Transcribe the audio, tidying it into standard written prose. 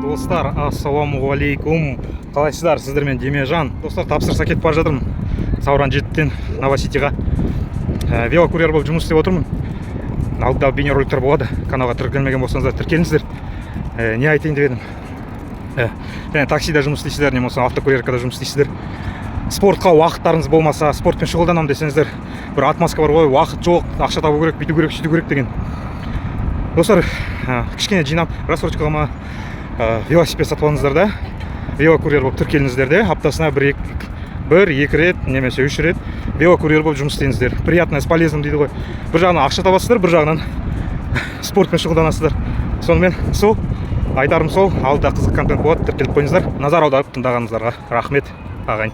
Достар, ассалаумағалейкум. Қалайсыздар? Сіздермен Демежан. Достар, тапсырысқа кетіп бара жатырмын. Сауран 7-тен Новоситиға велокурьер болып жұмыс істеп отырмын. Алдыда бейнероликтер болады. Каналға тіркелмеген болсаңыздар тіркеліңіздер. Не айтайын деп едім? Және таксида жұмыс істейсіздер, не болса автокурьеркада жұмыс істейсіздер. Спортқа уақыттарыңыз болмаса, спортпен шұғылданамын десеңіздер, бір отмазка бар ғой, уақыт жоқ, ақша табу керек, бүйту керек, сөйту керек деген. Достар, кішкене жинап, рассрочкаға велосипед сатып алыңыздар да, велокурьер болып тіркеліңіздер де, аптасына бір екі рет, немесе 3 рет велокурьер болып жұмыс істеңіздер. Приятно, с полезным дейді ғой. Бір жағынан ақша табасыздар, бір жағынан спортпен шұғылданасыздар. Сонымен сол айтарым сол, алда қызық контент болады, тіркеліп қойыңыздар. Назар аударып тыңдағаныңыздарға рахмет ағайын.